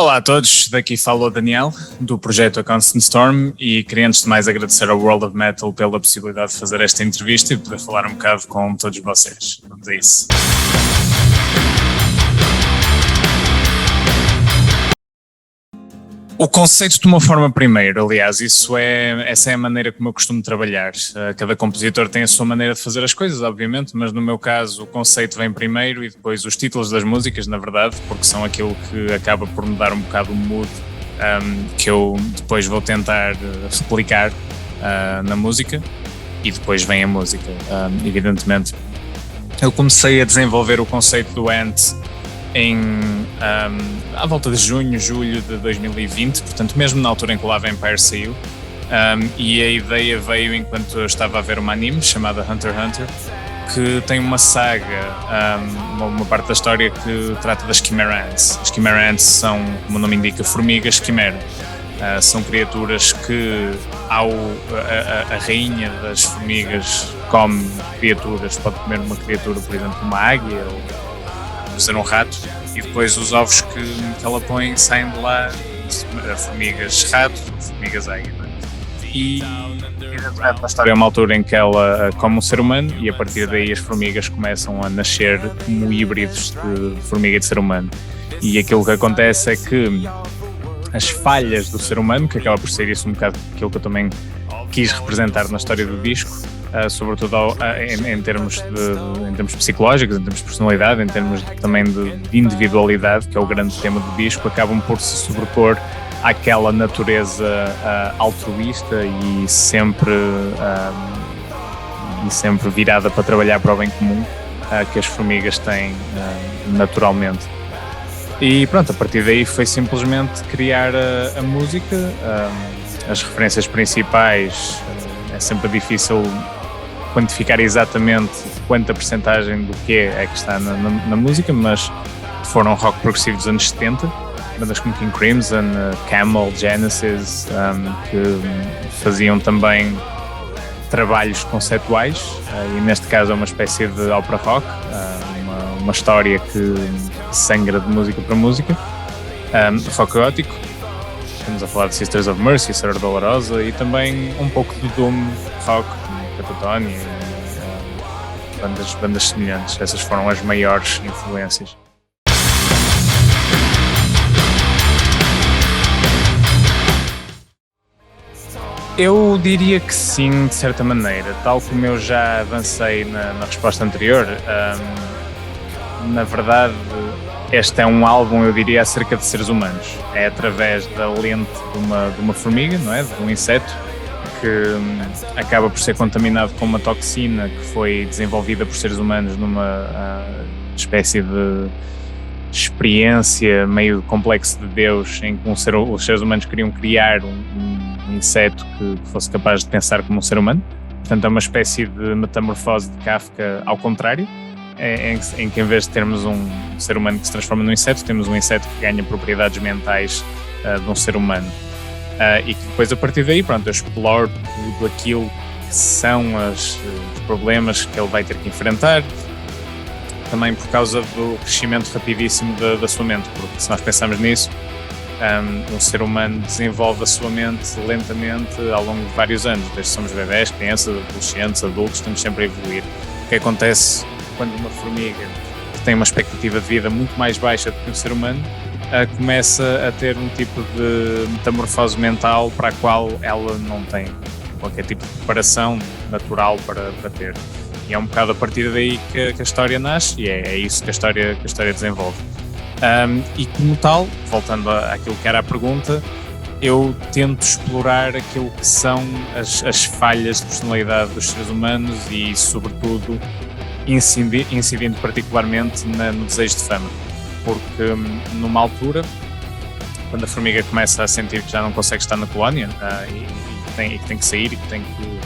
Olá a todos, daqui fala o Daniel, do projeto A Constant Storm, e queria antes de mais agradecer ao World of Metal pela possibilidade de fazer esta entrevista e poder falar um bocado com todos vocês. Vamos a isso. O conceito de uma forma primeiro, aliás, essa é a maneira como eu costumo trabalhar. Cada compositor tem a sua maneira de fazer as coisas, obviamente, mas no meu caso o conceito vem primeiro e depois os títulos das músicas, na verdade, porque são aquilo que acaba por me dar um bocado o mood que eu depois vou tentar replicar na música, e depois vem a música, evidentemente. Eu comecei a desenvolver o conceito do Ant à volta de junho, julho de 2020, portanto mesmo na altura em que o Love Empire saiu, e a ideia veio enquanto eu estava a ver uma anime chamada Hunter x Hunter, que tem uma saga, uma parte da história que trata das Chimera Ants. As Chimera Ants são, como o nome indica, formigas quimera. São criaturas que a rainha das formigas come criaturas, pode comer uma criatura, por exemplo, uma águia ou ser um rato, e depois os ovos que ela põe saem de lá formigas rato, formigas águia. E na história é uma altura em que ela come um ser humano, e a partir daí as formigas começam a nascer como híbridos de formiga e de ser humano. E aquilo que acontece é que as falhas do ser humano, que acaba por ser isso um bocado aquilo que eu também quis representar na história do disco, sobretudo em termos psicológicos, em termos de personalidade, em termos também de individualidade, que é o grande tema do disco, acabam por se sobrepor àquela natureza altruísta e sempre virada para trabalhar para o bem comum que as formigas têm naturalmente. E pronto, a partir daí foi simplesmente criar a música. As referências principais, é sempre difícil quantificar exatamente quanta percentagem do que é que está na música, mas foram rock progressivo dos anos 70, bandas como King Crimson, Camel, Genesis, que faziam também trabalhos conceituais, e neste caso é uma espécie de ópera rock, uma história que sangra de música para música, rock gótico. Estamos a falar de Sisters of Mercy, Senhora Dolorosa, e também um pouco de doom rock, Catatonia, bandas semelhantes. Essas foram as maiores influências. Eu diria que sim, de certa maneira. Tal como eu já avancei na resposta anterior, na verdade, este é um álbum, eu diria, acerca de seres humanos. É através da lente de uma formiga, não é? De um inseto, que acaba por ser contaminado com uma toxina que foi desenvolvida por seres humanos numa espécie de experiência meio complexo de Deus, em que os seres humanos queriam criar um inseto que fosse capaz de pensar como um ser humano. Portanto, é uma espécie de metamorfose de Kafka ao contrário, em que em vez de termos um ser humano que se transforma num inseto, temos um inseto que ganha propriedades mentais de um ser humano. E que depois, a partir daí, pronto, eu exploro tudo aquilo que são os problemas que ele vai ter que enfrentar, também por causa do crescimento rapidíssimo da sua mente, porque se nós pensarmos nisso, um ser humano desenvolve a sua mente lentamente ao longo de vários anos, desde que somos bebés, crianças, adolescentes, adultos, estamos sempre a evoluir. O que acontece quando uma formiga, que tem uma expectativa de vida muito mais baixa do que um ser humano, começa a ter um tipo de metamorfose mental para a qual ela não tem qualquer tipo de preparação natural para ter. E é um bocado a partir daí que a história nasce, e é isso que a história desenvolve. E como tal, voltando àquilo que era a pergunta, eu tento explorar aquilo que são as falhas de personalidade dos seres humanos e, sobretudo, incidindo particularmente no desejo de fama. Porque numa altura, quando a formiga começa a sentir que já não consegue estar na colónia e que tem que sair e que tem que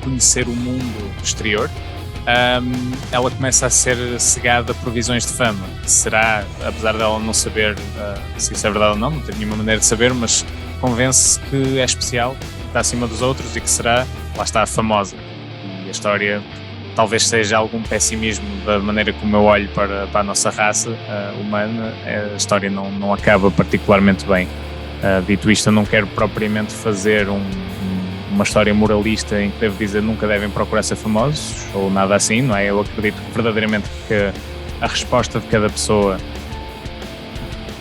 conhecer o mundo exterior, ela começa a ser cegada por visões de fama. Será, apesar dela não saber se isso é verdade ou não tem nenhuma maneira de saber, mas convence-se que é especial, está acima dos outros e que será, lá está, famosa. E a história talvez seja algum pessimismo da maneira como eu olho para a nossa raça humana, a história não acaba particularmente bem. Dito isto, eu não quero propriamente fazer uma história moralista em que devo dizer nunca devem procurar ser famosos ou nada assim, não é? Eu acredito verdadeiramente que a resposta de cada pessoa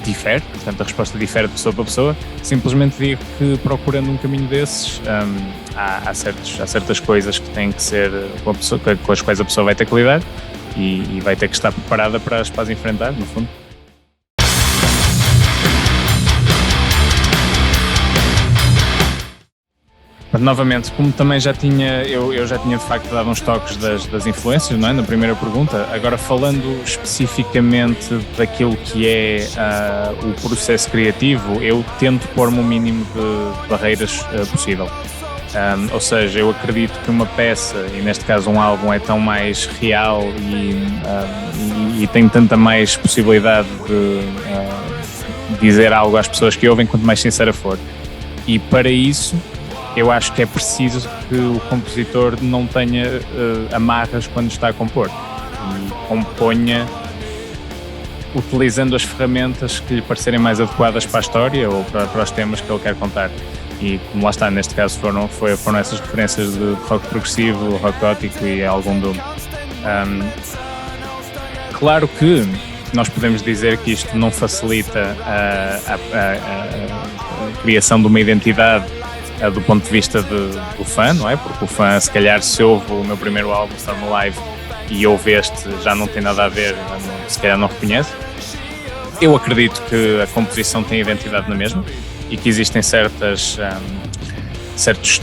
difere, portanto a resposta difere de pessoa para pessoa. Simplesmente digo que procurando um caminho desses há certas coisas que têm que ser com as quais a pessoa vai ter que lidar e vai ter que estar preparada para as enfrentar, no fundo. Mas, novamente, como também eu já tinha de facto dado uns toques das influências, não é? Na primeira pergunta, agora falando especificamente daquilo que é o processo criativo, eu tento pôr-me o mínimo de barreiras possível. Ou seja, eu acredito que uma peça, e neste caso um álbum, é tão mais real e tem tanta mais possibilidade de dizer algo às pessoas que ouvem, quanto mais sincera for. E para isso, eu acho que é preciso que o compositor não tenha amarras quando está a compor e componha utilizando as ferramentas que lhe parecerem mais adequadas para a história ou para os temas que ele quer contar. E como lá está, neste caso foram essas referências de rock progressivo, rock gótico e algum doom. Claro que nós podemos dizer que isto não facilita a criação de uma identidade do ponto de vista do fã, não é? Porque o fã, se calhar, se ouve o meu primeiro álbum, Storm Alive, e ouve este, já não tem nada a ver, se calhar não reconhece. Eu acredito que a composição tem identidade na mesma e que existem certos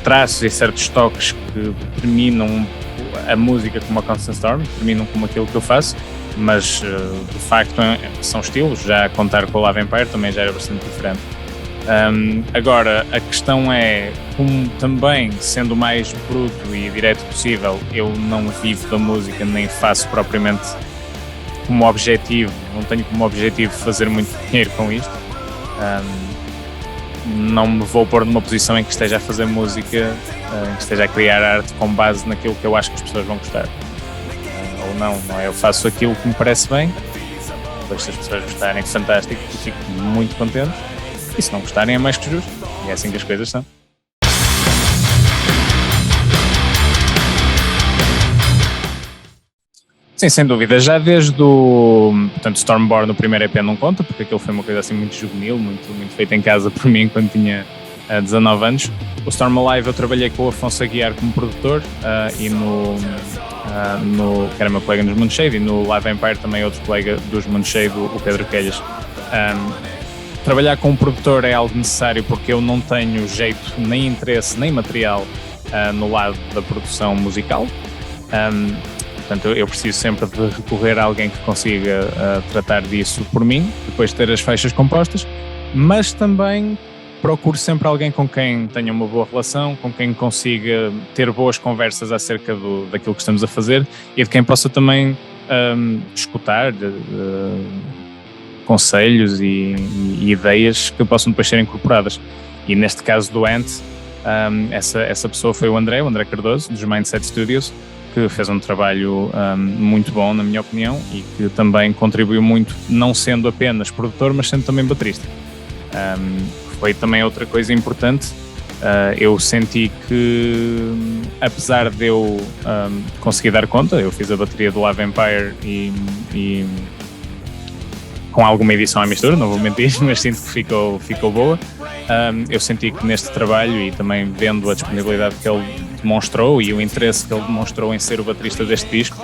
traços e certos toques que terminam a música como a Constant Storm, terminam como aquilo que eu faço, mas de facto são estilos. Já a contar com o Love Empire também já era bastante diferente. Agora, a questão é, como também, sendo o mais bruto e direto possível, eu não vivo da música, nem faço propriamente como objetivo, não tenho como objetivo fazer muito dinheiro com isto. Não me vou pôr numa posição em que esteja a fazer música, em que esteja a criar arte com base naquilo que eu acho que as pessoas vão gostar. Ou não é? Eu faço aquilo que me parece bem, depois se as pessoas gostarem, fantástico, e fico muito contente. E se não gostarem é mais que justo. E é assim que as coisas são. Sim, sem dúvida. Já desde portanto, Stormborn, o primeiro EP não conta, porque aquilo foi uma coisa assim muito juvenil, muito feita em casa por mim quando tinha 19 anos. O Storm Alive eu trabalhei com o Afonso Aguiar como produtor e que era meu colega nos Moonshade, e no Live Empire também outro colega dos Moonshade, o Pedro Quelhas. Trabalhar com um produtor é algo necessário porque eu não tenho jeito, nem interesse, nem material no lado da produção musical. Portanto, eu preciso sempre de recorrer a alguém que consiga tratar disso por mim, depois de ter as faixas compostas, mas também procuro sempre alguém com quem tenha uma boa relação, com quem consiga ter boas conversas acerca daquilo que estamos a fazer e de quem possa também escutar conselhos e ideias que possam depois ser incorporadas. E neste caso do Ant, essa pessoa foi o André Cardoso, dos Mindset Studios, que fez um trabalho muito bom, na minha opinião, e que também contribuiu muito, não sendo apenas produtor, mas sendo também baterista. Foi também outra coisa importante. Eu senti que, apesar de eu conseguir dar conta, eu fiz a bateria do Love Empire e com alguma edição à mistura, não vou mentir, mas sinto que ficou boa. Eu senti que neste trabalho, e também vendo a disponibilidade que ele demonstrou e o interesse que ele demonstrou em ser o baterista deste disco,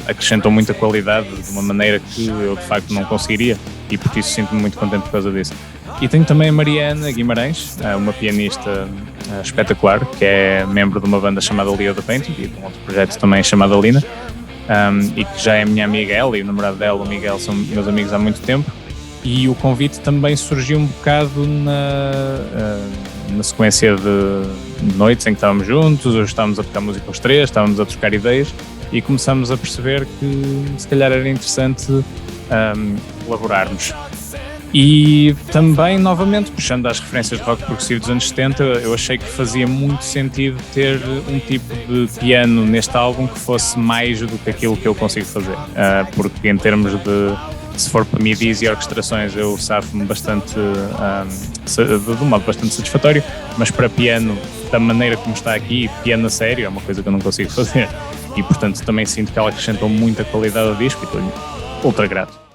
acrescentou muita qualidade de uma maneira que eu de facto não conseguiria, e por isso sinto-me muito contente por causa disso. E tenho também a Mariana Guimarães, uma pianista espetacular, que é membro de uma banda chamada Leo the Painter e de um outro projeto também chamado Lina, e que já é minha amiga. Ela e o namorado dela, o Miguel, são meus amigos há muito tempo. E o convite também surgiu um bocado na sequência de noites em que estávamos juntos, hoje estávamos a tocar música os três, estávamos a trocar ideias e começámos a perceber que se calhar era interessante colaborarmos. E também, novamente, puxando às referências de rock progressivo dos anos 70, eu achei que fazia muito sentido ter um tipo de piano neste álbum que fosse mais do que aquilo que eu consigo fazer. Porque em termos se for para midis e orquestrações, eu safo-me bastante, de um modo bastante satisfatório, mas para piano, da maneira como está aqui, piano a sério, é uma coisa que eu não consigo fazer. E, portanto, também sinto que ela acrescentou muita qualidade ao disco e estou ultra grato.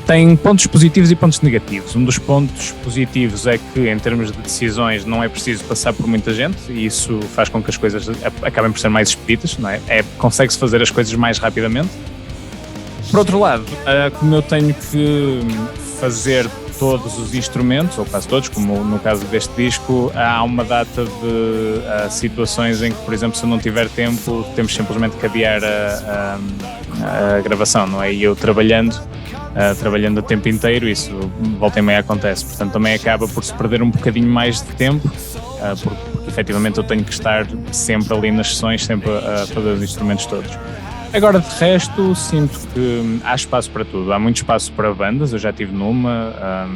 Tem pontos positivos e pontos negativos. Um dos pontos positivos é que, em termos de decisões, não é preciso passar por muita gente e isso faz com que as coisas acabem por ser mais expeditas, não é? Consegue-se fazer as coisas mais rapidamente. Por outro lado, como eu tenho que fazer todos os instrumentos, ou quase todos, como no caso deste disco, há uma data de situações em que, por exemplo, se eu não tiver tempo, temos simplesmente que adiar a gravação, não é? E eu trabalhando o tempo inteiro, isso volta e meia acontece, portanto também acaba por se perder um bocadinho mais de tempo, porque efetivamente eu tenho que estar sempre ali nas sessões, sempre a fazer os instrumentos todos. Agora, de resto, sinto que há espaço para tudo, há muito espaço para bandas, eu já estive numa,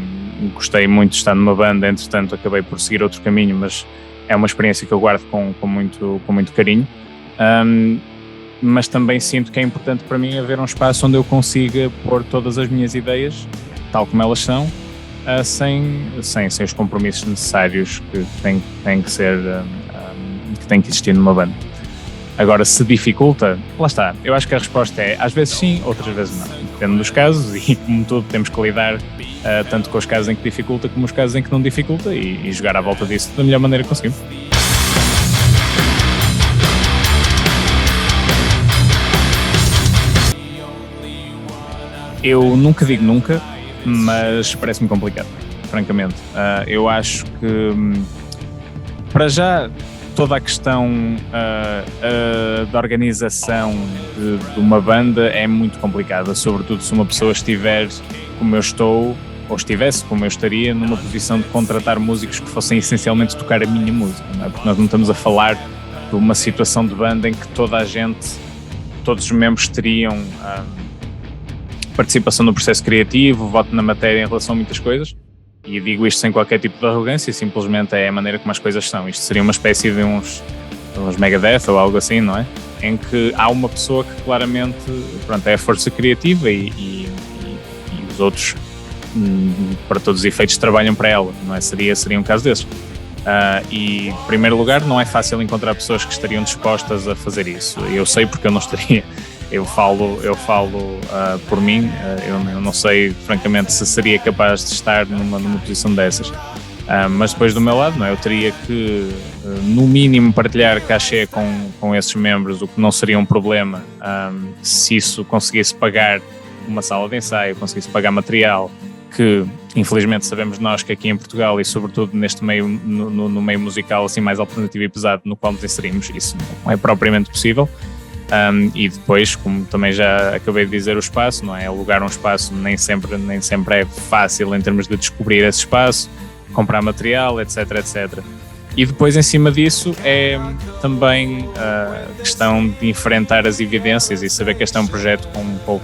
gostei muito de estar numa banda, entretanto acabei por seguir outro caminho, mas é uma experiência que eu guardo com muito carinho. Mas também sinto que é importante para mim haver um espaço onde eu consiga pôr todas as minhas ideias, tal como elas são, sem os compromissos necessários que têm que existir numa banda. Agora, se dificulta, lá está, eu acho que a resposta é às vezes sim, outras vezes não, depende dos casos e como tudo temos que lidar tanto com os casos em que dificulta como os casos em que não dificulta e jogar à volta disso da melhor maneira que conseguimos. Eu nunca digo nunca, mas parece-me complicado, francamente. Eu acho que, para já, toda a questão da organização de uma banda é muito complicada, sobretudo se uma pessoa estiver como eu estou, ou estivesse como eu estaria, numa posição de contratar músicos que fossem essencialmente tocar a minha música, não é? Porque nós não estamos a falar de uma situação de banda em que todos os membros teriam participação no processo criativo, voto na matéria em relação a muitas coisas, e digo isto sem qualquer tipo de arrogância, simplesmente é a maneira como as coisas são. Isto seria uma espécie de uns Megadeth ou algo assim, não é? Em que há uma pessoa que claramente, pronto, é a força criativa e os outros, para todos os efeitos, trabalham para ela, não é? Seria um caso desses. E, em primeiro lugar, não é fácil encontrar pessoas que estariam dispostas a fazer isso. Eu sei porque eu não estaria. Eu falo por mim, eu não sei, francamente, se seria capaz de estar numa posição dessas. Mas depois do meu lado, não é? Eu teria que, no mínimo, partilhar cachê com esses membros, o que não seria um problema se isso conseguisse pagar uma sala de ensaio, conseguisse pagar material, que infelizmente sabemos nós que aqui em Portugal e sobretudo neste meio, no meio musical assim mais alternativo e pesado no qual nos inserimos, isso não é propriamente possível. E depois, como também já acabei de dizer, o espaço, não é? Alugar um espaço nem sempre é fácil em termos de descobrir esse espaço, comprar material, etc, etc. E depois, em cima disso, é também a questão de enfrentar as evidências e saber que este é um projeto com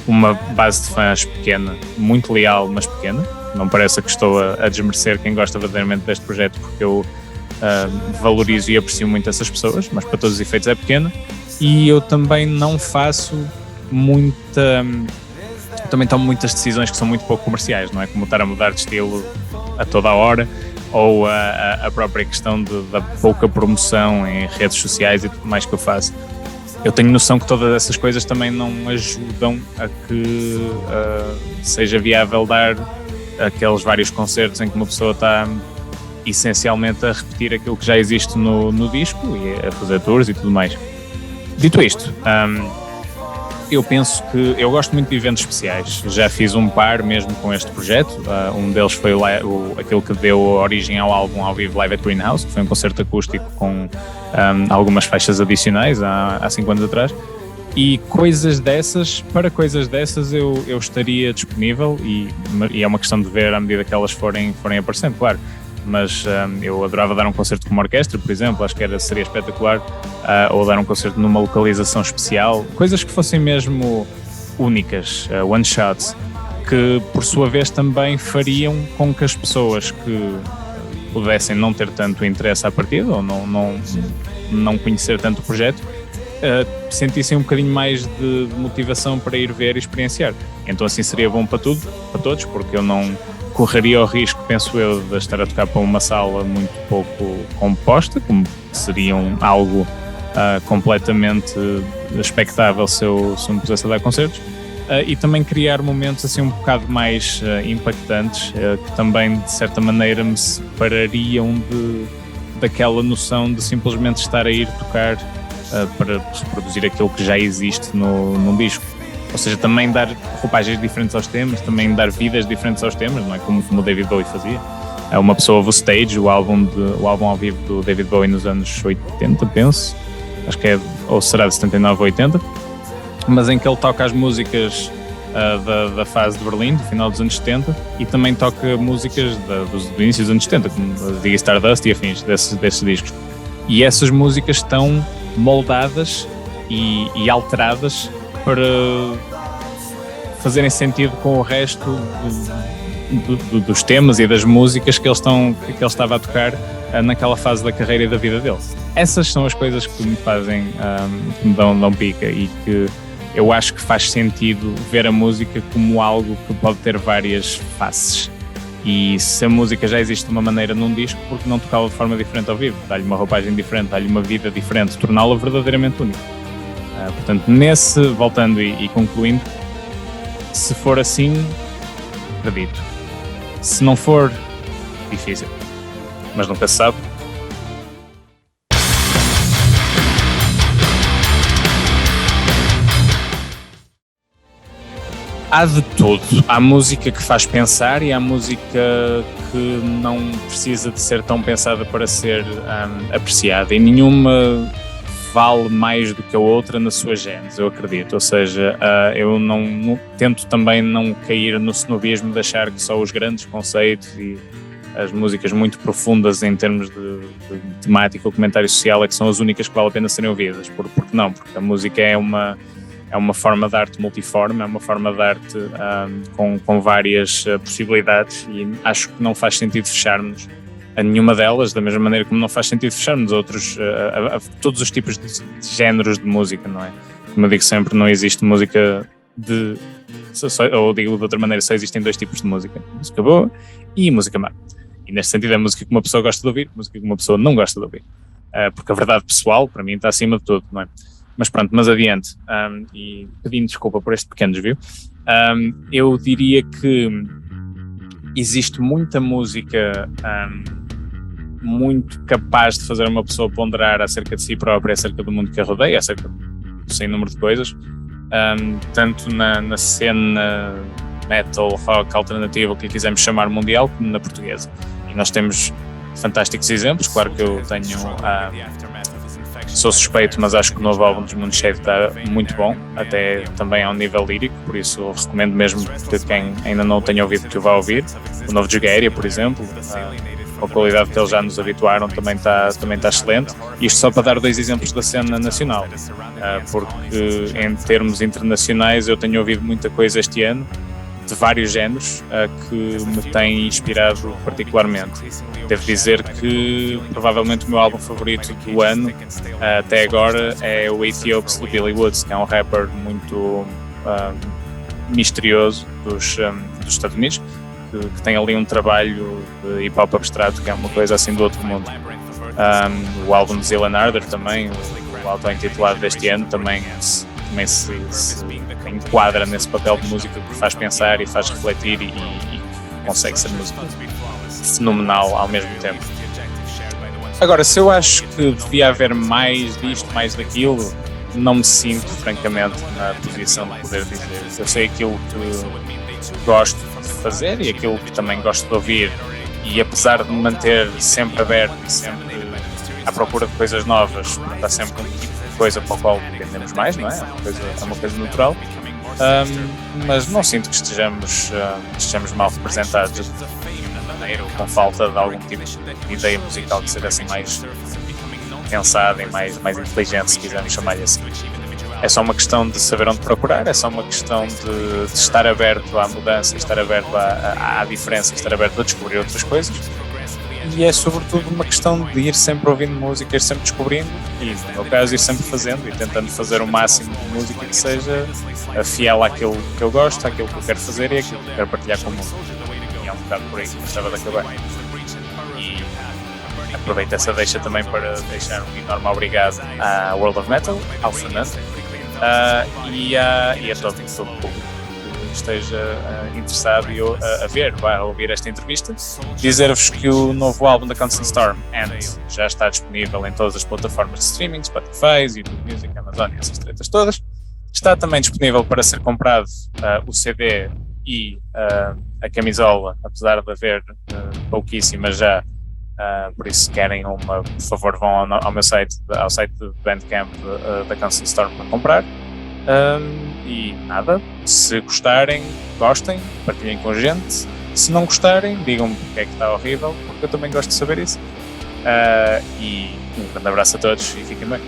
uma base de fãs pequena, muito leal, mas pequena. Não parece que estou a desmerecer quem gosta verdadeiramente deste projeto, porque eu valorizo e aprecio muito essas pessoas, mas para todos os efeitos é pequena. E eu também não faço também tomo muitas decisões que são muito pouco comerciais, não é? Como estar a mudar de estilo a toda a hora, ou a própria questão da pouca promoção em redes sociais e tudo mais que eu faço. Eu tenho noção que todas essas coisas também não ajudam a que seja viável dar aqueles vários concertos em que uma pessoa está essencialmente a repetir aquilo que já existe no disco e a fazer tours e tudo mais. Dito isto, eu penso que eu gosto muito de eventos especiais. Já fiz um par mesmo com este projeto. Um deles foi aquele que deu origem ao álbum ao vivo Live at Greenhouse, que foi um concerto acústico com algumas faixas adicionais há 5 anos atrás. E para coisas dessas eu estaria disponível e é uma questão de ver à medida que elas forem aparecendo, claro. mas eu adorava dar um concerto com uma orquestra, por exemplo, acho que seria espetacular, ou dar um concerto numa localização especial, coisas que fossem mesmo únicas, one shots, que por sua vez também fariam com que as pessoas que pudessem não ter tanto interesse à partida ou não conhecer tanto o projeto, sentissem um bocadinho mais de motivação para ir ver e experienciar. Então assim seria bom para todos, porque eu não correria o risco, penso eu, de estar a tocar para uma sala muito pouco composta, como seria algo completamente expectável se eu me pusesse a dar concertos, e também criar momentos assim um bocado mais impactantes, que também de certa maneira me separariam daquela noção de simplesmente estar a ir tocar para reproduzir aquilo que já existe num disco. Ou seja, também dar roupagens diferentes aos temas, também dar vidas diferentes aos temas, não é? Como o David Bowie fazia. Uma pessoa ouve o Stage, o álbum ao vivo do David Bowie nos anos 80, penso, acho que ou será de 79 ou 80, mas em que ele toca as músicas da fase de Berlim, do final dos anos 70, e também toca músicas do início dos anos 70, como Ziggy Stardust e afins desses discos. E essas músicas estão moldadas e alteradas para fazerem sentido com o resto dos temas e das músicas que ele estava a tocar naquela fase da carreira e da vida dele. Essas são as coisas que me fazem, que me dão pica, e que eu acho que faz sentido ver a música como algo que pode ter várias faces. E se a música já existe de uma maneira num disco, porque não tocá-la de forma diferente ao vivo? Dá-lhe uma roupagem diferente, dá-lhe uma vida diferente, torná-la verdadeiramente única. Portanto, voltando e concluindo, se for assim, acredito. Se não for, difícil. Mas nunca se sabe. Há de tudo. Há música que faz pensar e há música que não precisa de ser tão pensada para ser apreciada, e nenhuma vale mais do que a outra na sua gênese, eu acredito. Ou seja, eu não tento também não cair no snobismo de achar que só os grandes conceitos e as músicas muito profundas em termos de temática ou comentário social é que são as únicas que vale a pena serem ouvidas. Porque não? Porque a música é uma forma de arte multiforme, é uma forma de arte com várias possibilidades, e acho que não faz sentido fecharmos a nenhuma delas, da mesma maneira como não faz sentido fecharmos a todos os tipos de géneros de música, não é? Como eu digo sempre, não existe música ou digo de outra maneira, só existem dois tipos de música: música boa e música má. E neste sentido é música que uma pessoa gosta de ouvir, música que uma pessoa não gosta de ouvir, porque a verdade pessoal, para mim, está acima de tudo, não é? Mas pronto, mas adiante, e pedindo desculpa por este pequeno desvio, eu diria que existe muita música muito capaz de fazer uma pessoa ponderar acerca de si própria, acerca do mundo que a rodeia, acerca de sem número de coisas, tanto na cena metal, rock, alternativa, o que lhe quisermos chamar, mundial, como na portuguesa. E nós temos fantásticos exemplos. Claro que eu sou suspeito, mas acho que o novo álbum dos Moon Shade está muito bom, até também ao nível lírico, por isso recomendo mesmo que quem ainda não o tenha ouvido que o vá ouvir. O novo Jugaria, por exemplo, a qualidade que eles já nos habituaram também está excelente. Isto só para dar dois exemplos da cena nacional, porque em termos internacionais eu tenho ouvido muita coisa este ano, de vários géneros, que me tem inspirado particularmente. Devo dizer que provavelmente o meu álbum favorito do ano até agora é o Ethiops de Billy Woods, que é um rapper muito misterioso dos Estados Unidos, que tem ali um trabalho de hip-hop abstrato que é uma coisa assim do outro mundo. O álbum de Zilan Harder também, o auto-intitulado deste ano, também se enquadra nesse papel de música que faz pensar e faz refletir e consegue ser música fenomenal ao mesmo tempo. Agora, se eu acho que devia haver mais disto, mais daquilo, não me sinto francamente na posição de poder dizer. Eu sei aquilo que gosto de fazer e aquilo que também gosto de ouvir, e apesar de me manter sempre aberto e sempre à procura de coisas novas, está sempre um tipo de coisa para o qual dependemos mais, não é? É uma coisa natural, mas não sinto que estejamos mal representados. janeiro, com falta de algum tipo de ideia musical que seja assim mais pensada e mais inteligente, se quisermos chamar-lhe assim. É só uma questão de saber onde procurar, é só uma questão de estar aberto à mudança, estar aberto à diferença, estar aberto a descobrir outras coisas. E é sobretudo uma questão de ir sempre ouvindo música, ir sempre descobrindo e, no meu caso, ir sempre fazendo e tentando fazer o máximo de música que seja fiel àquilo que eu gosto, àquilo que eu quero fazer e àquilo que eu quero partilhar com o mundo. E é um bocado por aí que gostava de acabar. E aproveito essa deixa também para deixar um enorme obrigado à World of Metal, ao Fernando e a todo o público que esteja interessado a ver, a ouvir esta entrevista. Dizer-vos que o novo álbum da Constant Storm, And, já está disponível em todas as plataformas de streaming, Spotify, YouTube Music, Amazon e essas tretas todas. Está também disponível para ser comprado o CD e a camisola, apesar de haver pouquíssimas já. Por isso, se querem uma, por favor, vão ao meu site, ao site de Bandcamp da Constant Storm para comprar. E nada, se gostarem, gostem, partilhem com a gente. Se não gostarem, digam-me porque é que está horrível, porque eu também gosto de saber isso. E um grande abraço a todos e fiquem bem.